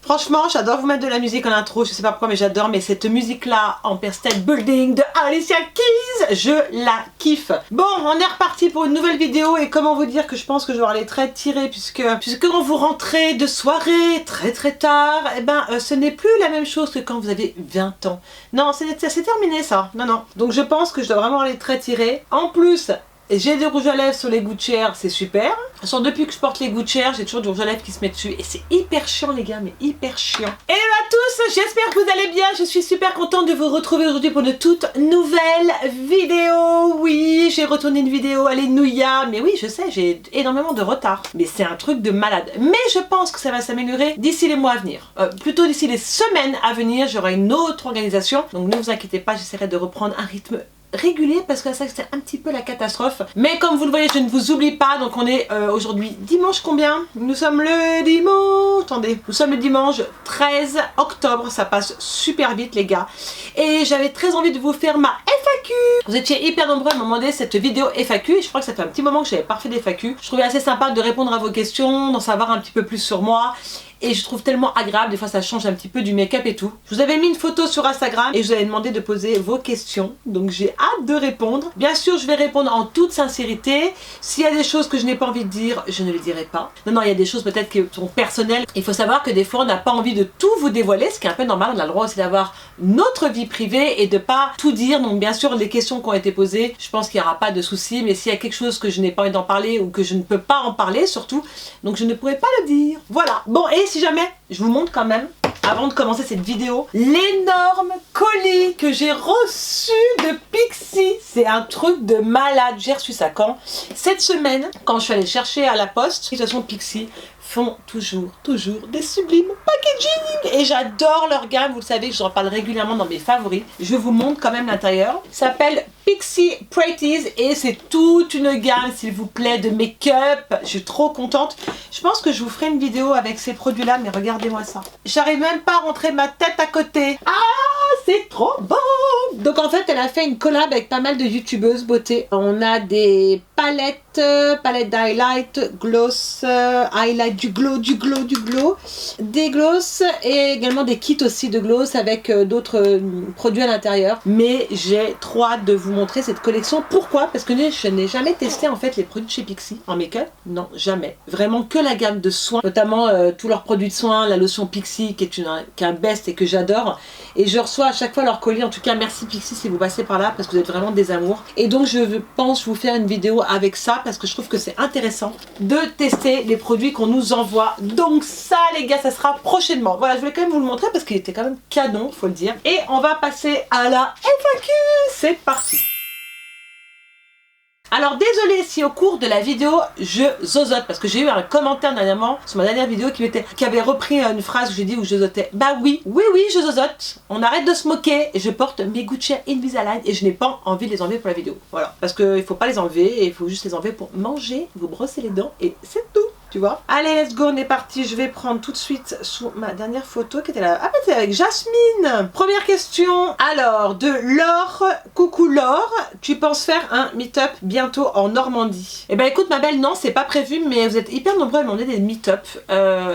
Franchement, j'adore vous mettre de la musique en intro, je sais pas pourquoi mais j'adore, mais cette musique là, Empire State Building de Alicia Keys, je la kiffe. Bon, on est reparti pour une nouvelle vidéo et comment vous dire que je pense que je vais avoir les traits tirés puisque quand vous rentrez de soirée très tard, eh ben ce n'est plus la même chose que quand vous avez 20 ans. Non, c'est terminé ça, non. Donc je pense que je dois vraiment avoir les traits tirés. En plus, j'ai des rouges à lèvres sur les gouttières, c'est super. Depuis que je porte les gouttières, j'ai toujours du rouge à lèvres qui se met dessus. Et c'est hyper chiant les gars, mais hyper chiant. Hello à tous, j'espère que vous allez bien. Je suis super contente de vous retrouver aujourd'hui pour une toute nouvelle vidéo. Oui, j'ai retourné une vidéo, alléluia. Mais oui, je sais, j'ai énormément de retard. Mais c'est un truc de malade. Mais je pense que ça va s'améliorer d'ici les mois à venir. Plutôt d'ici les semaines à venir, j'aurai une autre organisation. Donc ne vous inquiétez pas, j'essaierai de reprendre un rythme régulier parce que ça c'est un petit peu la catastrophe, mais comme vous le voyez je ne vous oublie pas. Donc on est aujourd'hui dimanche combien? Nous sommes le dimanche, attendez, nous sommes le dimanche 13 octobre, ça passe super vite les gars, et j'avais très envie de vous faire ma FAQ. Vous étiez hyper nombreux à me demander cette vidéo FAQ et je crois que ça fait un petit moment que j'avais pas fait des FAQ. Je trouvais assez sympa de répondre à vos questions, d'en savoir un petit peu plus sur moi. Et je trouve tellement agréable, des fois ça change un petit peu du make-up et tout. Je vous avais mis une photo sur Instagram et je vous avais demandé de poser vos questions. Donc j'ai hâte de répondre. Bien sûr, je vais répondre en toute sincérité. S'il y a des choses que je n'ai pas envie de dire, je ne les dirai pas. Non, il y a des choses peut-être qui sont personnelles. Il faut savoir que des fois, on n'a pas envie de tout vous dévoiler, ce qui est un peu normal. On a le droit aussi d'avoir notre vie privée et de pas tout dire. Donc bien sûr, les questions qui ont été posées, je pense qu'il n'y aura pas de souci. Mais s'il y a quelque chose que je n'ai pas envie d'en parler ou que je ne peux pas en parler surtout, donc je ne pourrai pas le dire. Voilà. Bon, et si jamais, je vous montre quand même, avant de commencer cette vidéo, l'énorme colis que j'ai reçu de Pixi. C'est un truc de malade. J'ai reçu ça quand? Cette semaine, quand je suis allée chercher à la poste. De toute façon, Pixi font toujours des sublimes packaging et j'adore leur gamme, vous le savez, j'en parle régulièrement dans mes favoris. Je vous montre quand même l'intérieur. Ça s'appelle Pixi Pretties et c'est toute une gamme, s'il vous plaît, de make-up. Je suis trop contente. Je pense que je vous ferai une vidéo avec ces produits là, mais regardez-moi ça. J'arrive même pas à rentrer ma tête à côté. Ah, c'est trop beau. Donc en fait, elle a fait une collab avec pas mal de youtubeuses beauté. On a des palettes d'highlight, gloss, highlight, du glow, des gloss et également des kits aussi de gloss avec d'autres produits à l'intérieur. Mais j'ai trop hâte de vous montrer cette collection. Pourquoi? Parce que je n'ai jamais testé en fait les produits de chez Pixi en make-up. Non, jamais. Vraiment que la gamme de soins, notamment tous leurs produits de soins, la lotion Pixi qui est un best et que j'adore. Et je reçois à chaque fois leur colis. En tout cas, merci Pixi si vous passez par là parce que vous êtes vraiment des amours. Et donc je pense vous faire une vidéo avec ça parce que je trouve que c'est intéressant de tester les produits qu'on nous envoie. Donc ça les gars, ça sera prochainement. Voilà, je voulais quand même vous le montrer parce qu'il était quand même canon, faut le dire. Et on va passer à la FAQ. C'est parti. Alors désolé si au cours de la vidéo je zozote parce que j'ai eu un commentaire dernièrement sur ma dernière vidéo qui avait repris une phrase où j'ai dit où je zozotais. Bah oui je zozote. On arrête de se moquer et je porte mes Gucci Invisalign et je n'ai pas envie de les enlever pour la vidéo. Voilà, parce qu'il faut pas les enlever et il faut juste les enlever pour manger, vous brosser les dents et c'est tout. Tu vois? Allez, let's go, on est parti. Je vais prendre tout de suite sous ma dernière photo qui était là. Ah, c'est avec Jasmine. Première question. Alors, de Laure. Coucou Laure. Tu penses faire un meet-up bientôt en Normandie? Eh ben, écoute, ma belle, non, c'est pas prévu, mais vous êtes hyper nombreux à me demander des meet-up.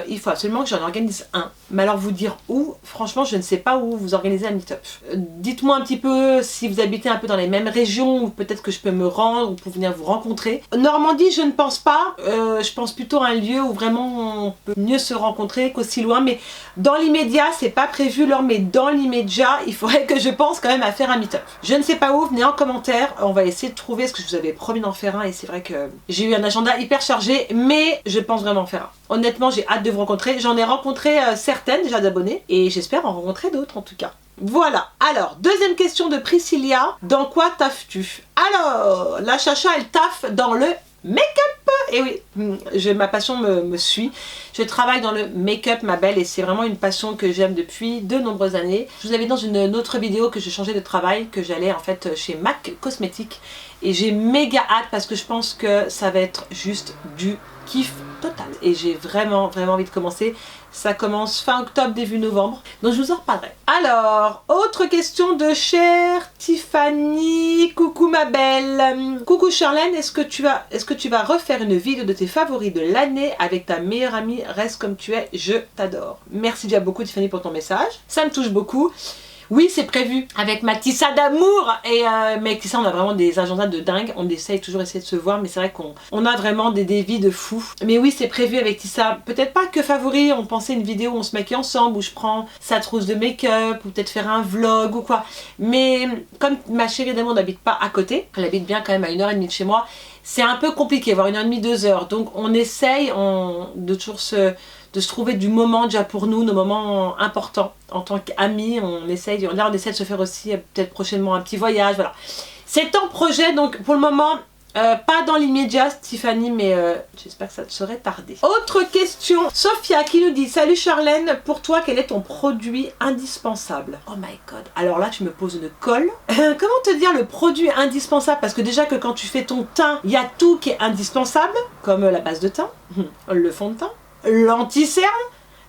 Il faut absolument que j'en organise un. Mais alors, vous dire où? Franchement, je ne sais pas où vous organisez un meet-up. Dites-moi un petit peu si vous habitez un peu dans les mêmes régions ou peut-être que je peux me rendre ou pour venir vous rencontrer. Normandie, je ne pense pas. Je pense plutôt à un lieu où vraiment on peut mieux se rencontrer qu'aussi loin, mais dans l'immédiat c'est pas prévu Laure, mais dans l'immédiat il faudrait que je pense quand même à faire un meet-up. Je ne sais pas où, venez en commentaire, on va essayer de trouver ce que je vous avais promis d'en faire un et c'est vrai que j'ai eu un agenda hyper chargé, mais je pense vraiment en faire un. Honnêtement j'ai hâte de vous rencontrer, j'en ai rencontré certaines déjà d'abonnés et j'espère en rencontrer d'autres en tout cas. Voilà, alors deuxième question de Priscilla, dans quoi taffes-tu? Alors la chacha elle taffe dans le make-up. Et oui, ma passion me suit. Je travaille dans le make-up ma belle et c'est vraiment une passion que j'aime depuis de nombreuses années. Je vous avais dit dans une autre vidéo que je changeais de travail, que j'allais en fait chez MAC Cosmétiques et j'ai méga hâte parce que je pense que ça va être juste du kiff total. Et j'ai vraiment envie de commencer. Ça commence fin octobre, début novembre. Donc je vous en reparlerai. Alors, autre question de chère Tiffany. Coucou ma belle. Coucou Charlène, est-ce que tu vas refaire une vidéo de tes favoris de l'année avec ta meilleure amie? Reste comme tu es, je t'adore. Merci déjà beaucoup Tiffany pour ton message. Ça me touche beaucoup. Oui, c'est prévu avec ma Tissa d'amour. Et mais avec Tissa, on a vraiment des agendas de dingue. On essaye toujours de se voir, mais c'est vrai qu'on a vraiment des vies de fous. Mais oui, c'est prévu avec Tissa. Peut-être pas que favori. On pensait une vidéo où on se maquille ensemble, où je prends sa trousse de make-up, ou peut-être faire un vlog ou quoi. Mais comme ma chérie d'amour n'habite pas à côté, elle habite bien quand même à 1h30 de chez moi. C'est un peu compliqué, voire 1h30, 2h. Donc on essaye de toujours se trouver du moment déjà pour nous, nos moments importants en tant qu'amis. Là on essaie de se faire aussi peut-être prochainement un petit voyage, voilà. C'est en projet, donc pour le moment pas dans l'immédiat Tiffany, mais j'espère que ça te serait tardé. Autre question, Sophia qui nous dit: salut Charlène, pour toi quel est ton produit indispensable? Oh my god, alors là tu me poses une colle. Comment te dire le produit indispensable? Parce que déjà que quand tu fais ton teint, il y a tout qui est indispensable, comme la base de teint, le fond de teint, l'anti-cerne,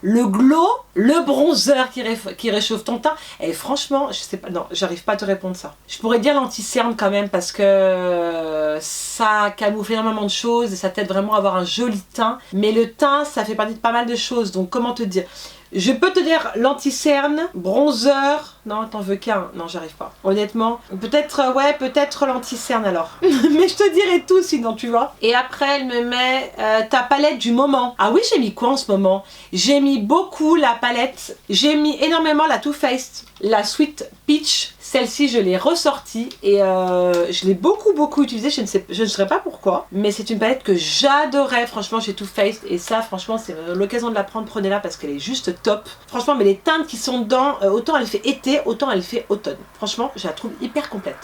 le glow, le bronzer qui réchauffe ton teint. Et franchement, je sais pas, non, j'arrive pas à te répondre ça. Je pourrais dire l'anti-cerne quand même parce que ça camoufle énormément de choses et ça t'aide vraiment à avoir un joli teint. Mais le teint, ça fait partie de pas mal de choses, donc comment te dire? Je peux te dire l'anti-cerne, bronzer. Non, t'en veux qu'un? Non, j'arrive pas. Honnêtement, peut-être, ouais, peut-être l'anti-cerne alors. Mais je te dirai tout sinon, tu vois. Et après, elle me met ta palette du moment. Ah oui, j'ai mis quoi en ce moment? J'ai mis beaucoup la palette. J'ai mis énormément la Too Faced, la Sweet Peach. Celle-ci, je l'ai ressortie et je l'ai beaucoup utilisée. Je ne saurais pas pourquoi, mais c'est une palette que j'adorais franchement chez Too Faced. Et ça, franchement, c'est l'occasion de la prendre. Prenez-la parce qu'elle est juste top. Franchement, mais les teintes qui sont dedans, autant elle fait été, autant elle fait automne. Franchement, je la trouve hyper complète.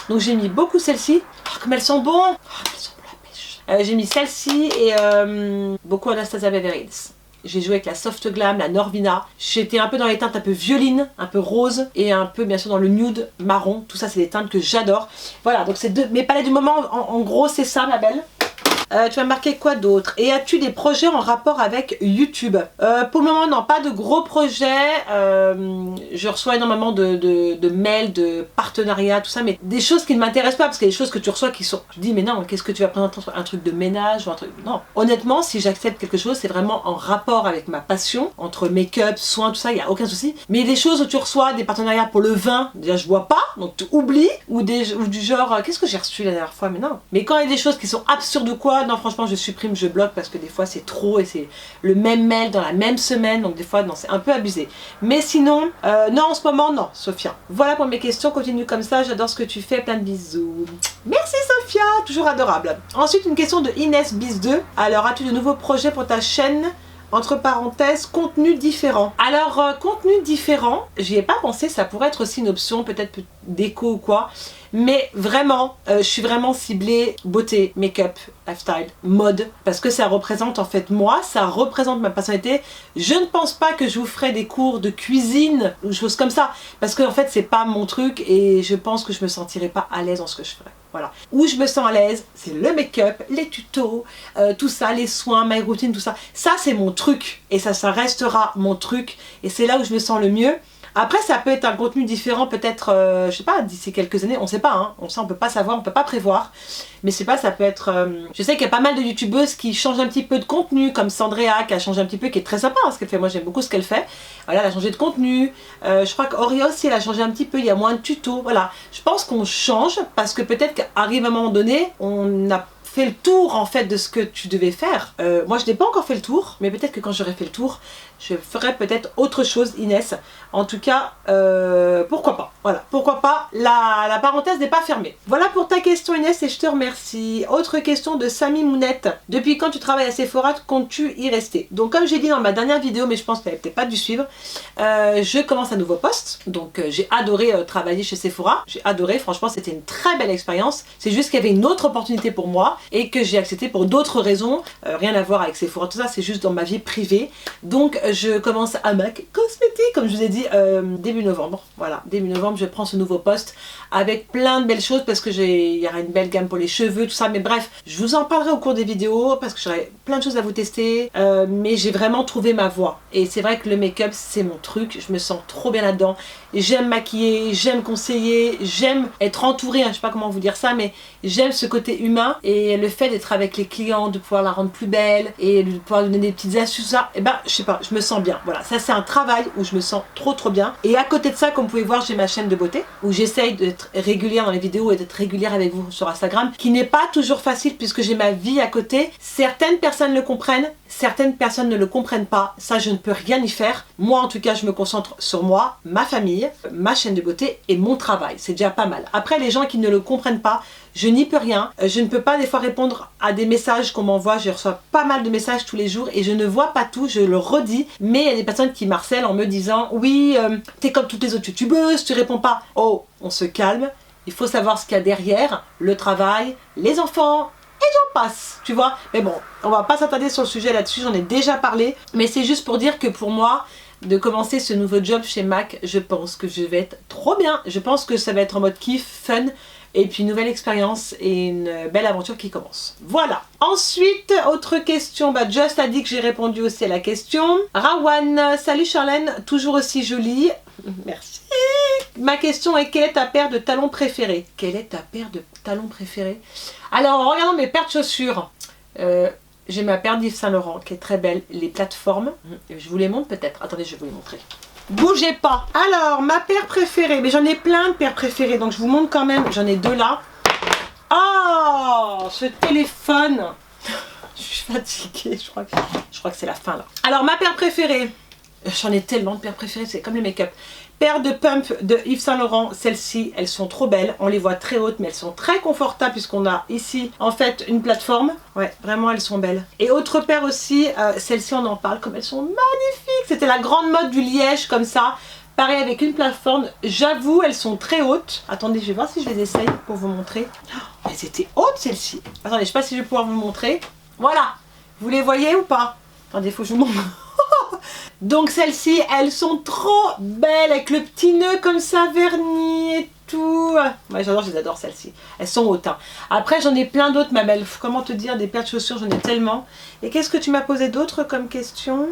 Donc j'ai mis beaucoup celle-ci. Oh, comme elles sont bonnes. Oh, elles sont bonnes la pêche. J'ai mis celle-ci et beaucoup Anastasia Beverly Hills. J'ai joué avec la Soft Glam, la Norvina. J'étais un peu dans les teintes un peu violines, un peu rose et un peu bien sûr dans le nude marron. Tout ça c'est des teintes que j'adore. Voilà, donc c'est mes palettes du moment. En gros c'est ça ma belle. Tu vas marquer quoi d'autre? Et as-tu des projets en rapport avec YouTube? Pour le moment non, pas de gros projets. Je reçois énormément de mails, de partenariats, tout ça, mais des choses qui ne m'intéressent pas, parce qu'il y a des choses que tu reçois qui sont... Je dis mais non, qu'est-ce que tu vas présenter? Un truc de ménage ou un truc... Non, honnêtement, si j'accepte quelque chose, c'est vraiment en rapport avec ma passion, entre make-up, soins, tout ça, il n'y a aucun souci. Mais des choses où tu reçois des partenariats pour le vin, déjà je bois pas, donc tu oublies, ou du genre, qu'est-ce que j'ai reçu la dernière fois? Mais non. Mais quand il y a des choses qui sont absurdes ou quoi, non franchement je supprime, je bloque parce que des fois c'est trop et c'est le même mail dans la même semaine, donc des fois non, c'est un peu abusé. Mais sinon, non en ce moment non Sophia. Voilà pour mes questions, continue comme ça, j'adore ce que tu fais, plein de bisous. Merci Sophia, toujours adorable. Ensuite une question de Inès Bis 2. Alors as-tu de nouveaux projets pour ta chaîne? Entre parenthèses, contenu différent. Alors, contenu différent, j'y ai pas pensé, ça pourrait être aussi une option, peut-être déco ou quoi. Mais vraiment, je suis vraiment ciblée beauté, make-up, lifestyle, mode. Parce que ça représente en fait moi, ça représente ma personnalité. Je ne pense pas que je vous ferai des cours de cuisine ou choses comme ça. Parce que en fait, c'est pas mon truc et je pense que je me sentirai pas à l'aise dans ce que je ferai. Voilà. Où je me sens à l'aise, c'est le make-up, les tutos, tout ça, les soins, my routine, tout ça. Ça, c'est mon truc. Et ça restera mon truc. Et c'est là où je me sens le mieux. Après, ça peut être un contenu différent, peut-être, je sais pas, d'ici quelques années, on sait pas, hein. On peut pas savoir, on peut pas prévoir. Mais c'est pas, ça peut être... Je sais qu'il y a pas mal de youtubeuses qui changent un petit peu de contenu, comme Sandrea qui a changé un petit peu, qui est très sympa hein, ce qu'elle fait. Moi j'aime beaucoup ce qu'elle fait. Voilà, elle a changé de contenu. Je crois qu'Oria aussi, elle a changé un petit peu, il y a moins de tutos. Voilà, je pense qu'on change parce que peut-être qu'arrive un moment donné, on a fait le tour en fait de ce que tu devais faire. Moi je n'ai pas encore fait le tour, mais peut-être que quand j'aurai fait le tour, je ferai peut-être autre chose, Inès. En tout cas, pourquoi pas. Voilà, pourquoi pas, la parenthèse n'est pas fermée. Voilà pour ta question Inès et je te remercie. Autre question de Samy Mounette. Depuis quand tu travailles à Sephora, comptes-tu y rester? Donc comme j'ai dit dans ma dernière vidéo, mais je pense que tu n'avais peut-être pas dû suivre, je commence un nouveau poste. Donc j'ai adoré travailler chez Sephora. J'ai adoré, franchement c'était une très belle expérience. C'est juste qu'il y avait une autre opportunité pour moi et que j'ai accepté pour d'autres raisons. Rien à voir avec Sephora, tout ça, c'est juste dans ma vie privée. Donc je commence à MAC Cosmétiques, comme je vous ai dit, début novembre. Voilà, début novembre, je prends ce nouveau poste avec plein de belles choses parce que il y aura une belle gamme pour les cheveux, tout ça. Mais bref, je vous en parlerai au cours des vidéos parce que j'aurai plein de choses à vous tester. Mais j'ai vraiment trouvé ma voie. Et c'est vrai que le make-up, c'est mon truc. Je me sens trop bien là-dedans. J'aime maquiller, j'aime conseiller, j'aime être entourée, hein, je sais pas comment vous dire ça, mais j'aime ce côté humain et le fait d'être avec les clients, de pouvoir la rendre plus belle et de pouvoir lui donner des petites astuces, ça, et ben je sais pas, je me sens bien. Voilà, ça c'est un travail où je me sens trop bien. Et à côté de ça, comme vous pouvez voir, j'ai ma chaîne de beauté où j'essaye d'être régulière dans les vidéos et d'être régulière avec vous sur Instagram, qui n'est pas toujours facile puisque j'ai ma vie à côté. Certaines personnes le comprennent, certaines personnes ne le comprennent pas. Ça, je ne peux rien y faire. Moi, en tout cas, je me concentre sur moi, ma famille, ma chaîne de beauté et mon travail. C'est déjà pas mal. Après, les gens qui ne le comprennent pas, je n'y peux rien. Je ne peux pas des fois répondre à des messages qu'on m'envoie. Je reçois pas mal de messages tous les jours et je ne vois pas tout, je le redis. Mais il y a des personnes qui m'harcèlent en me disant « Oui, t'es comme toutes les autres youtubeuses, tu réponds pas. » Oh, on se calme. Il faut savoir ce qu'il y a derrière, le travail, les enfants, et j'en passe, tu vois. Mais bon, on va pas s'attarder sur le sujet là-dessus, j'en ai déjà parlé. Mais c'est juste pour dire que pour moi, de commencer ce nouveau job chez MAC, je pense que je vais être trop bien. Je pense que ça va être en mode kiff, fun, et puis une nouvelle expérience et une belle aventure qui commence. Voilà. Ensuite, autre question, Just a dit que j'ai répondu aussi à la question. Rawan, salut Charlène, toujours aussi jolie. Merci. Ma question est, quelle est ta paire de talons préférée? Quelle est ta paire de talons préférée? Alors, en regardant mes paires de chaussures, j'ai ma paire d'Yves Saint Laurent qui est très belle, les plateformes. Je vous les montre peut-être. Attendez, je vais vous les montrer. Bougez pas. Alors, ma paire préférée, mais j'en ai plein de paires préférées, donc je vous montre quand même. J'en ai deux là. Oh, ce téléphone. Je suis fatiguée, je crois que c'est la fin là. Alors, ma paire préférée. J'en ai tellement de paires préférées, c'est comme le make-up. Paire de pump de Yves Saint Laurent, celles-ci, elles sont trop belles. On les voit très hautes, mais elles sont très confortables puisqu'on a ici, en fait, une plateforme. Ouais, vraiment, elles sont belles. Et autre paire aussi, celles-ci, on en parle comme elles sont magnifiques. C'était la grande mode du liège, comme ça. Pareil, avec une plateforme. J'avoue, elles sont très hautes. Attendez, je vais voir si je les essaye pour vous montrer. Oh, elles étaient hautes, celles-ci. Attendez, je sais pas si je vais pouvoir vous montrer. Voilà. Vous les voyez ou pas? Attendez, il faut que je vous montre. Donc celles-ci, elles sont trop belles avec le petit nœud comme ça verni et tout. Ouais, j'adore, je les adore celles-ci. Elles sont hautes. Hein. Après, j'en ai plein d'autres, ma belle. Comment te dire, des paires de chaussures, j'en ai tellement. Et qu'est-ce que tu m'as posé d'autre comme question?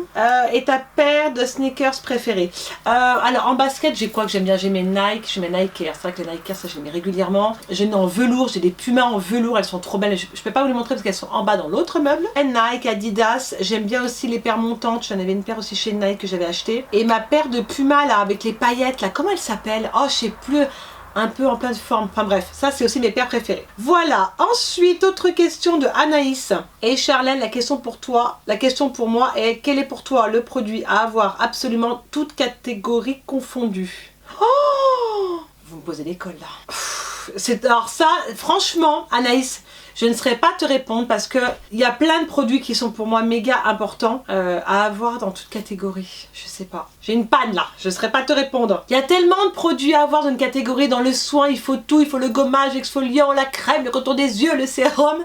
Et ta paire de sneakers préférée? Alors, en basket, j'ai quoi que j'aime bien? J'ai mes Nike, j'ai mes Nike Air. C'est vrai que les Nike Air, ça, je les mets régulièrement. J'en ai en velours, j'ai des Pumas en velours. Elles sont trop belles. Je peux pas vous les montrer parce qu'elles sont en bas dans l'autre meuble. Et Nike, Adidas. J'aime bien aussi les paires montantes. J'en avais une paire aussi chez Nike que j'avais acheté. Et ma paire de Puma, là, avec les paillettes, là, comment elle s'appelle? Oh, je sais plus. Un peu en pleine forme, enfin bref, ça c'est aussi mes paires préférées. Voilà, ensuite, autre question de Anaïs. Et Charlène, la question pour toi, la question pour moi est, quel est pour toi le produit à avoir absolument toutes catégories confondues? Oh, vous me posez des cols là. Alors ça, franchement, Anaïs, je ne saurais pas te répondre parce que il y a plein de produits qui sont pour moi méga importants à avoir dans toute catégorie. Je sais pas. J'ai une panne là, je ne saurais pas te répondre. Il y a tellement de produits à avoir dans une catégorie. Dans le soin, il faut tout. Il faut le gommage, l'exfoliant, la crème, le contour des yeux, le sérum.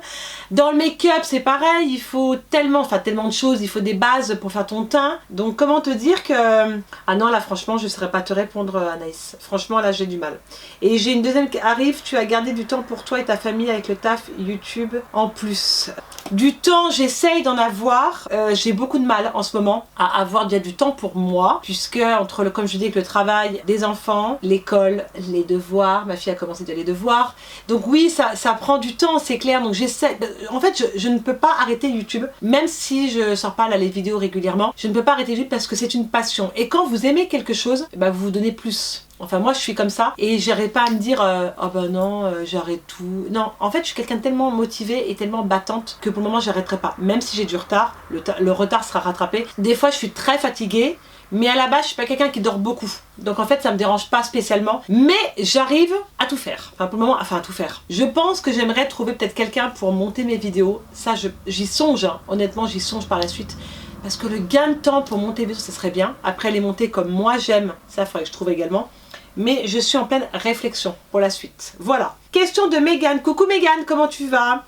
Dans le make-up, c'est pareil. Il faut tellement de choses. Il faut des bases pour faire ton teint. Donc comment te dire que... Ah non, là franchement, je ne saurais pas te répondre, Anaïs. Franchement, là j'ai du mal. Et j'ai une deuxième qui arrive. Tu as gardé du temps pour toi et ta famille avec le taf YouTube en plus. Du temps, j'essaye d'en avoir. J'ai beaucoup de mal en ce moment à avoir déjà du temps pour moi. Puisque entre comme je dis, avec le travail des enfants, l'école, les devoirs, ma fille a commencé déjà les devoirs. Donc oui, ça prend du temps, c'est clair. Donc j'essaie. En fait, je ne peux pas arrêter YouTube, même si je sors pas là les vidéos régulièrement. Je ne peux pas arrêter YouTube parce que c'est une passion. Et quand vous aimez quelque chose, bah, vous vous donnez plus. Enfin moi je suis comme ça et j'arrive pas à me dire oh bah non j'arrête tout. Non, en fait je suis quelqu'un de tellement motivée et tellement battante que pour le moment j'arrêterai pas. Même si j'ai du retard, le retard sera rattrapé. Des fois je suis très fatiguée. Mais à la base, je suis pas quelqu'un qui dort beaucoup. Donc en fait, ça me dérange pas spécialement. Mais j'arrive à tout faire. Enfin, pour le moment, à tout faire. Je pense que j'aimerais trouver peut-être quelqu'un pour monter mes vidéos. Ça, j'y songe. Hein. Honnêtement, j'y songe par la suite. Parce que le gain de temps pour monter mes vidéos, ça serait bien. Après, les monter comme moi j'aime, ça, il faudrait que je trouve également. Mais je suis en pleine réflexion pour la suite. Voilà. Question de Mégane. Coucou Mégane, comment tu vas?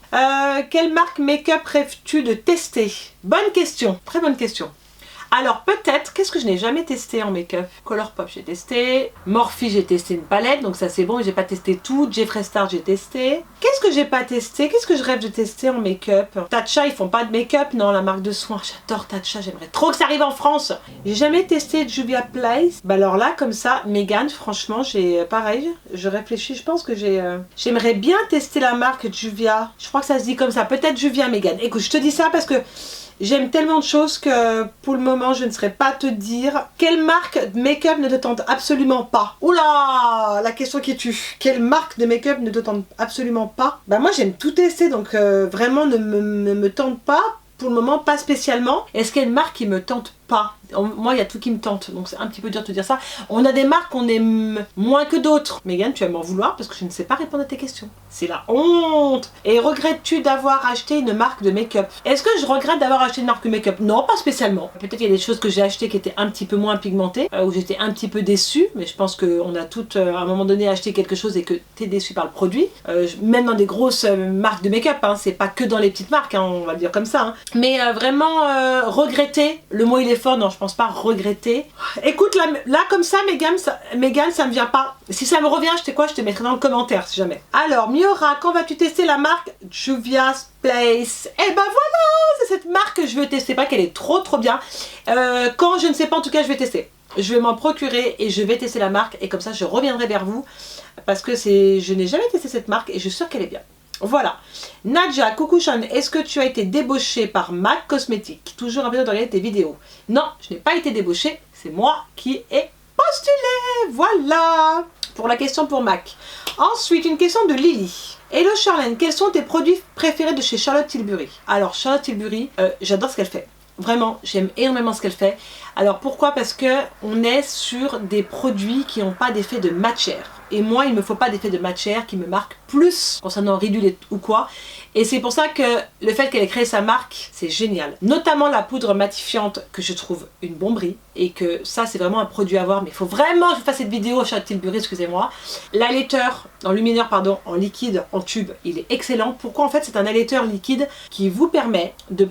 Quelle marque make-up rêves-tu de tester? Bonne question. Très bonne question. Alors peut-être, qu'est-ce que je n'ai jamais testé en make-up? Colourpop j'ai testé, Morphe j'ai testé une palette, donc ça c'est bon, j'ai pas testé tout. Jeffree Star j'ai testé. Qu'est-ce que j'ai pas testé? Qu'est-ce que je rêve de tester en make-up? Tatcha, ils font pas de make-up, non, la marque de soins. J'adore Tatcha, j'aimerais trop que ça arrive en France. J'ai jamais testé Juvia's Place. Bah alors là, comme ça, Megan, franchement, j'ai pareil, je réfléchis, je pense que j'aimerais bien tester la marque Juvia. Je crois que ça se dit comme ça, peut-être Juvia Megan. Écoute, je te dis ça parce que j'aime tellement de choses que pour le moment je ne saurais pas te dire quelle marque de make-up ne te tente absolument pas. Oula, la question qui tue. Quelle marque de make-up ne te tente absolument pas? Bah moi j'aime tout tester, donc vraiment ne me tente pas. Pour le moment, pas spécialement. Est-ce qu'il y a une marque qui me tente pas? Moi, il y a tout qui me tente, donc c'est un petit peu dur de te dire ça. On a des marques qu'on aime moins que d'autres. Megan, tu vas m'en vouloir parce que je ne sais pas répondre à tes questions. C'est la honte. Et regrettes-tu d'avoir acheté une marque de make-up? Est-ce que je regrette d'avoir acheté une marque de make-up? Non, pas spécialement. Peut-être qu'il y a des choses que j'ai achetées qui étaient un petit peu moins pigmentées, où j'étais un petit peu déçue, mais je pense qu'on a toutes, à un moment donné, acheté quelque chose et que tu es déçu par le produit. Même dans des grosses marques de make-up, hein, c'est pas que dans les petites marques, hein, on va le dire comme ça. Hein. Mais vraiment, regretter, le mot il est fort, non, je pense pas regretter. Écoute, là comme ça, Megan, ça me vient pas. Si ça me revient, je te mettrai dans le commentaire si jamais. Alors, Miora, quand vas-tu tester la marque Juvia's Place? Eh ben voilà, c'est cette marque que je veux tester. Pas qu'elle est trop bien. Quand je ne sais pas, en tout cas, je vais tester. Je vais m'en procurer et je vais tester la marque. Et comme ça, je reviendrai vers vous. Parce que je n'ai jamais testé cette marque et je suis sûre qu'elle est bien. Voilà. Nadja, coucou Sean, est-ce que tu as été débauchée par MAC Cosmetics? Toujours un plaisir de regarder tes vidéos. Non, je n'ai pas été débauchée, c'est moi qui ai postulé. Voilà pour la question pour MAC. Ensuite, une question de Lily. Hello Charlène, quels sont tes produits préférés de chez Charlotte Tilbury? Alors Charlotte Tilbury, j'adore ce qu'elle fait. Vraiment, j'aime énormément ce qu'elle fait. Alors pourquoi? Parce que on est sur des produits qui n'ont pas d'effet de matière. Et moi, il ne me faut pas d'effet de matière qui me marque plus concernant ridule ou quoi. Et c'est pour ça que le fait qu'elle ait créé sa marque, c'est génial. Notamment la poudre matifiante que je trouve une bomberie. Et que ça, c'est vraiment un produit à voir. Mais il faut vraiment que je fasse cette vidéo à Charlotte Tilbury, excusez-moi. L'allaiteur, en luminaire, pardon, en liquide, en tube, il est excellent. Pourquoi? En fait, c'est un allaiteur liquide qui vous permet de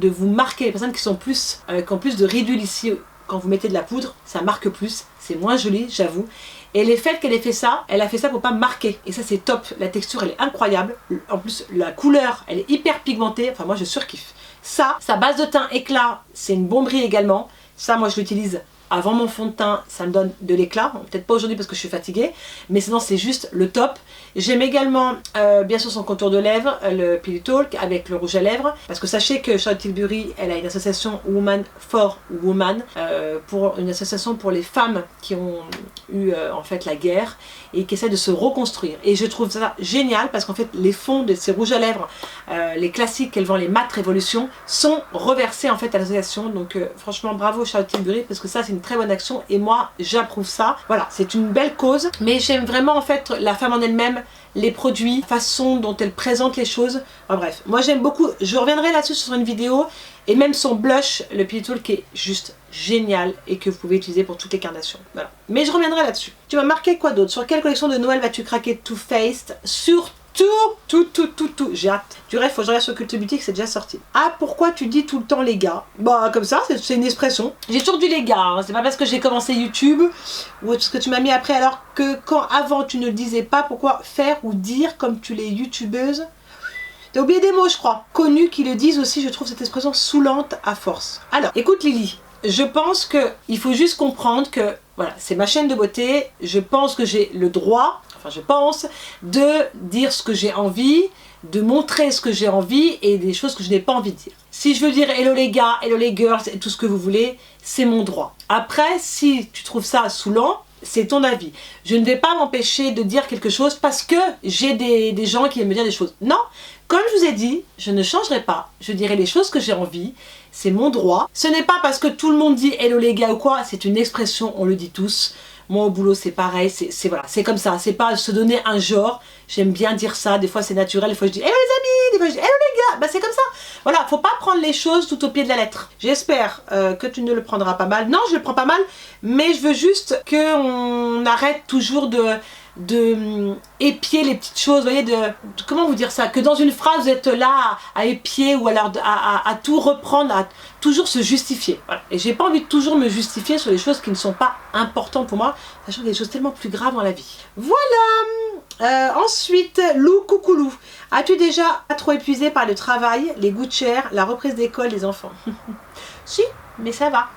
vous marquer. Les personnes qui ont plus de ridules ici, quand vous mettez de la poudre, ça marque plus. C'est moins joli, j'avoue. Et le fait qu'elle ait fait ça, elle a fait ça pour pas marquer. Et ça, c'est top. La texture, elle est incroyable. En plus, la couleur, elle est hyper pigmentée. Enfin, moi, je surkiffe. Ça, sa base de teint éclat, c'est une bomberie également. Ça, moi, je l'utilise avant mon fond de teint. Ça me donne de l'éclat. Peut-être pas aujourd'hui parce que je suis fatiguée. Mais sinon, c'est juste le top. J'aime également, bien sûr, son contour de lèvres, le Pillow Talk avec le rouge à lèvres. Parce que sachez que Charlotte Tilbury, elle a une association Woman for Woman, pour une association pour les femmes qui ont eu en fait la guerre et qui essaient de se reconstruire. Et je trouve ça génial parce qu'en fait, les fonds de ces rouges à lèvres, les classiques qu'elle vend, les Matte Révolution, sont reversés en fait à l'association. Donc franchement, bravo Charlotte Tilbury parce que ça, c'est une très bonne action et moi, j'approuve ça. Voilà, c'est une belle cause. Mais j'aime vraiment en fait la femme en elle-même, les produits, façon dont elle présente les choses. Enfin, bref, moi j'aime beaucoup. Je reviendrai là-dessus sur une vidéo. Et même son blush, le Pillow Talk, qui est juste génial et que vous pouvez utiliser pour toutes les carnations. Voilà. Mais je reviendrai là-dessus. Tu vas marquer quoi d'autre? Sur quelle collection de Noël vas-tu craquer Too Faced? Sur tout. J'ai hâte. Du reste, faut que je regarde sur Cult Beauty, c'est déjà sorti. Ah, pourquoi tu dis tout le temps les gars? Bah, comme ça, c'est une expression. J'ai toujours dit les gars, hein. C'est pas parce que j'ai commencé YouTube ou parce que tu m'as mis après, alors que quand avant tu ne le disais pas, pourquoi faire ou dire comme tu l'es youtubeuse? T'as oublié des mots, je crois. Connus qui le disent aussi, je trouve cette expression saoulante à force. Alors, écoute Lily, je pense qu'il faut juste comprendre que, voilà, c'est ma chaîne de beauté, je pense que j'ai le droit, enfin je pense, de dire ce que j'ai envie, de montrer ce que j'ai envie et des choses que je n'ai pas envie de dire. Si je veux dire hello les gars, hello les girls, et tout ce que vous voulez, c'est mon droit. Après, si tu trouves ça saoulant, c'est ton avis. Je ne vais pas m'empêcher de dire quelque chose parce que j'ai des gens qui aiment me dire des choses. Non, comme je vous ai dit, je ne changerai pas. Je dirai les choses que j'ai envie. C'est mon droit. Ce n'est pas parce que tout le monde dit hello les gars ou quoi. C'est une expression, on le dit tous. Moi au boulot c'est pareil, voilà, c'est comme ça, c'est pas se donner un genre, j'aime bien dire ça, des fois c'est naturel, des fois je dis hello les amis, des fois je dis hello les gars, bah c'est comme ça, voilà, faut pas prendre les choses tout au pied de la lettre. J'espère que tu ne le prendras pas mal, non je le prends pas mal, mais je veux juste qu'on arrête toujours de épier les petites choses, vous voyez, comment vous dire ça, que dans une phrase vous êtes là à épier ou alors à tout reprendre, à toujours se justifier. Voilà. Et j'ai pas envie de toujours me justifier sur les choses qui ne sont pas importantes pour moi, sachant qu'il y a des choses tellement plus graves dans la vie. Voilà. Ensuite, Lou, coucou Lou. As-tu déjà trop épuisé par le travail, les goûts de chair, la reprise d'école des enfants? Si, mais ça va.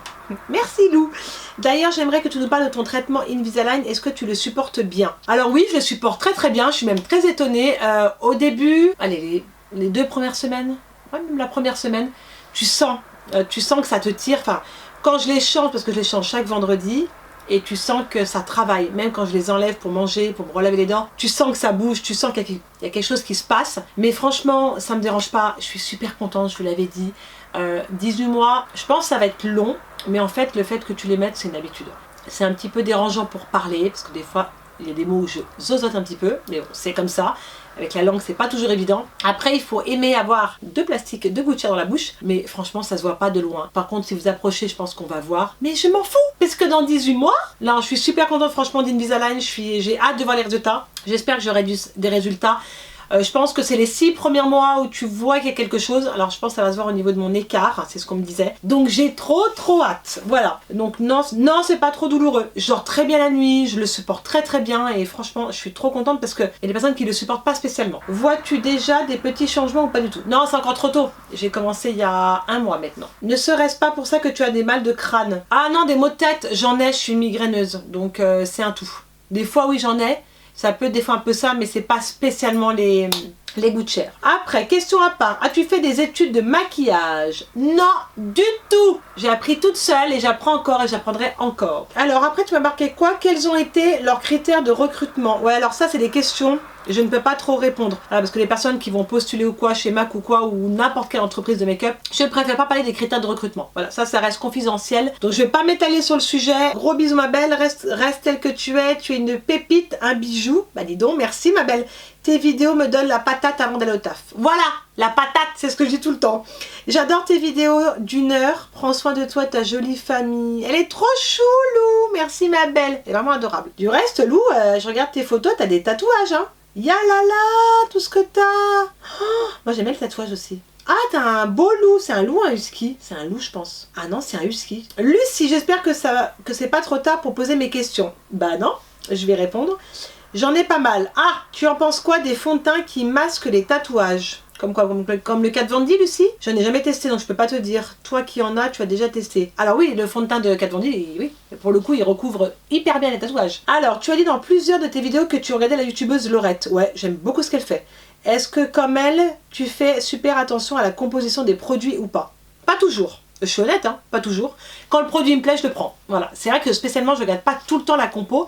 Merci Lou. D'ailleurs, j'aimerais que tu nous parles de ton traitement Invisalign. Est-ce que tu le supportes bien? Alors oui, je le supporte très très bien. Je suis même très étonnée. Au début, allez, les 2 premières semaines, ouais, même la première semaine, tu sens que ça te tire. Enfin, quand je les change, parce que je les change chaque vendredi, et tu sens que ça travaille. Même quand je les enlève pour manger, pour me relaver les dents, tu sens que ça bouge, tu sens qu'il y a quelque chose qui se passe. Mais franchement, ça me dérange pas. Je suis super contente, je vous l'avais dit. 18 mois, je pense que ça va être long, mais en fait, le fait que tu les mettes, c'est une habitude. C'est un petit peu dérangeant pour parler, parce que des fois, il y a des mots où je zozote un petit peu, mais bon, c'est comme ça. Avec la langue, c'est pas toujours évident. Après, il faut aimer avoir 2 plastiques, 2 gouttières dans la bouche, mais franchement, ça se voit pas de loin. Par contre, si vous approchez, je pense qu'on va voir. Mais je m'en fous, parce que dans 18 mois, là, je suis super contente, franchement, d'Invisalign. J'ai hâte de voir les résultats. J'espère que j'aurai des résultats. Je pense que c'est les 6 premiers mois où tu vois qu'il y a quelque chose. Alors je pense que ça va se voir au niveau de mon écart, c'est ce qu'on me disait. Donc j'ai trop hâte. Voilà. Donc non, c'est pas trop douloureux. Je dors très bien la nuit, je le supporte très très bien et franchement je suis trop contente parce qu'il y a des personnes qui le supportent pas spécialement. Vois-tu déjà des petits changements ou pas du tout? Non, c'est encore trop tôt. J'ai commencé il y a 1 mois maintenant. Ne serait-ce pas pour ça que tu as des mal de crâne? Ah non, des maux de tête, j'en ai, je suis migraineuse. Donc c'est un tout. Des fois oui j'en ai. Ça peut être des fois un peu ça, mais c'est pas spécialement les goûts de chair. Après, question à part. As-tu fait des études de maquillage? Non, du tout. J'ai appris toute seule et j'apprends encore et j'apprendrai encore. Alors après, tu m'as marqué quoi? Quels ont été leurs critères de recrutement? Ouais, alors ça, c'est des questions. Je ne peux pas trop répondre. Voilà, parce que les personnes qui vont postuler ou quoi chez MAC ou quoi ou n'importe quelle entreprise de make-up, je préfère pas parler des critères de recrutement. Voilà, ça reste confidentiel. Donc je vais pas m'étaler sur le sujet. Gros bisous ma belle, reste telle que tu es. Tu es une pépite, un bijou. Bah dis donc, merci ma belle. Tes vidéos me donnent la patate avant d'aller au taf. Voilà, la patate, c'est ce que je dis tout le temps. J'adore tes vidéos d'1 heure. Prends soin de toi, ta jolie famille. Elle est trop chou, Lou. Merci ma belle. Elle est vraiment adorable. Du reste, Lou, je regarde tes photos, t'as des tatouages, hein. Yalala, tout ce que t'as. Oh, moi j'aime bien le tatouage aussi. Ah, t'as un beau loup. C'est un loup ou un husky? C'est un loup, je pense. Ah non, c'est un husky. Lucie, j'espère que c'est pas trop tard pour poser mes questions. Bah non, je vais répondre. J'en ai pas mal. Ah, tu en penses quoi des fonds de teint qui masquent les tatouages? Comme quoi, comme le Kat Von D, Lucie? Je n'ai jamais testé, donc je peux pas te dire. Toi qui en as, tu as déjà testé. Alors oui, le fond de teint de Kat Von D, oui, pour le coup, il recouvre hyper bien les tatouages. Alors, tu as dit dans plusieurs de tes vidéos que tu regardais la youtubeuse Laurette. Ouais, j'aime beaucoup ce qu'elle fait. Est-ce que, comme elle, tu fais super attention à la composition des produits ou pas? Pas toujours. Je suis honnête, hein, pas toujours. Quand le produit me plaît, je le prends. Voilà. C'est vrai que spécialement, je regarde pas tout le temps la compo.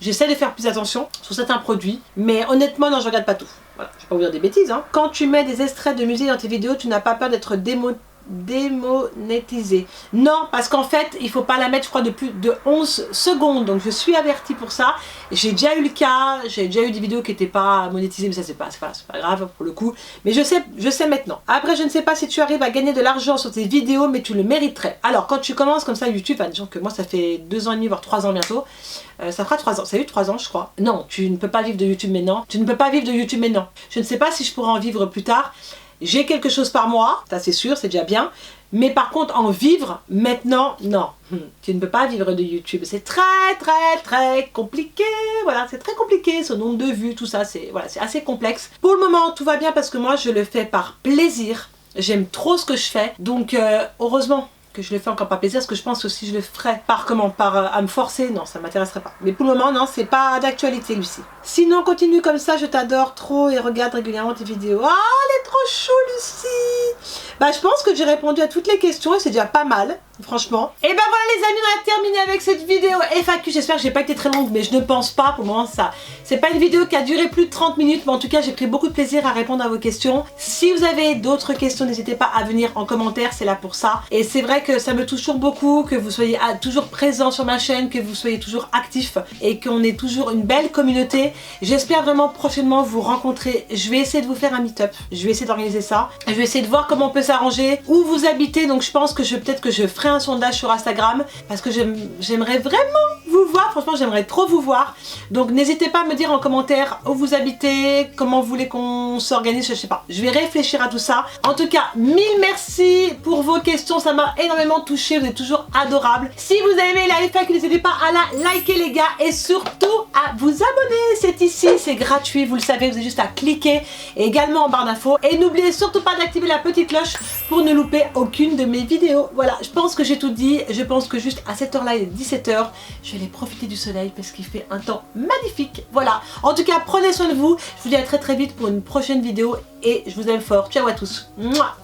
J'essaie de faire plus attention sur certains produits, mais honnêtement, non, je regarde pas tout. Voilà, je vais pas vous dire des bêtises, hein. Quand tu mets des extraits de musique dans tes vidéos, tu n'as pas peur d'être démonétisé? Non, parce qu'en fait, il faut pas la mettre, je crois, de plus de 11 secondes. Donc je suis avertie pour ça. J'ai déjà eu le cas, j'ai déjà eu des vidéos qui n'étaient pas monétisées, mais ça c'est pas grave pour le coup. Mais je sais maintenant. Après, je ne sais pas si tu arrives à gagner de l'argent sur tes vidéos, mais tu le mériterais. Alors, quand tu commences comme ça YouTube, enfin, disons que moi ça fait 2 ans et demi, voire 3 ans bientôt. Ça fera 3 ans, ça a eu 3 ans je crois. Non, tu ne peux pas vivre de YouTube maintenant. Tu ne peux pas vivre de YouTube maintenant. Je ne sais pas si je pourrai en vivre plus tard. J'ai quelque chose par mois, ça c'est sûr, c'est déjà bien. Mais par contre, en vivre maintenant, non. Tu ne peux pas vivre de YouTube. C'est très compliqué. Voilà, c'est très compliqué, ce nombre de vues, tout ça, c'est assez complexe. Pour le moment, tout va bien parce que moi, je le fais par plaisir. J'aime trop ce que je fais. Donc, heureusement que je le fais encore par plaisir, parce que je pense que si je le ferais à me forcer, non, ça ne m'intéresserait pas. Mais pour le moment, non, c'est pas d'actualité, Lucie. Sinon, continue comme ça, je t'adore trop et regarde régulièrement tes vidéos. Ah, elle est trop chou, Lucie. Bah, je pense que j'ai répondu à toutes les questions et c'est déjà pas mal, franchement. Et ben voilà les amis, on a terminé avec cette vidéo FAQ. J'espère que j'ai pas été très longue, mais je ne pense pas pour le moment ça. C'est pas une vidéo qui a duré plus de 30 minutes, mais en tout cas, j'ai pris beaucoup de plaisir à répondre à vos questions. Si vous avez d'autres questions, n'hésitez pas à venir en commentaire, c'est là pour ça. Et c'est vrai que ça me touche toujours beaucoup, que vous soyez toujours présent sur ma chaîne, que vous soyez toujours actif et qu'on ait toujours une belle communauté. J'espère vraiment prochainement vous rencontrer. Je vais essayer de vous faire un meet-up. Je vais essayer d'organiser ça. Je vais essayer de voir comment on peut s'arranger, où vous habitez. Donc je pense que peut-être que je ferai un sondage sur Instagram parce que j'aimerais vraiment vous voir. Franchement, j'aimerais trop vous voir. Donc n'hésitez pas à me dire en commentaire où vous habitez, comment vous voulez qu'on s'organise, je sais pas. Je vais réfléchir à tout ça. En tout cas, mille merci pour vos questions, ça m'a énormément touché, vous êtes toujours adorables. Si vous avez aimé la FAQ, n'hésitez pas à la liker les gars et surtout à vous abonner. C'est ici, c'est gratuit, vous le savez, vous avez juste à cliquer et également en barre d'infos. Et n'oubliez surtout pas d'activer la petite cloche pour ne louper aucune de mes vidéos. Voilà, je pense que j'ai tout dit. Je pense que juste à cette heure-là, il est 17h, je vais aller profiter du soleil parce qu'il fait un temps magnifique. Voilà, en tout cas, prenez soin de vous. Je vous dis à très très vite pour une prochaine vidéo et je vous aime fort. Ciao à tous. Mouah.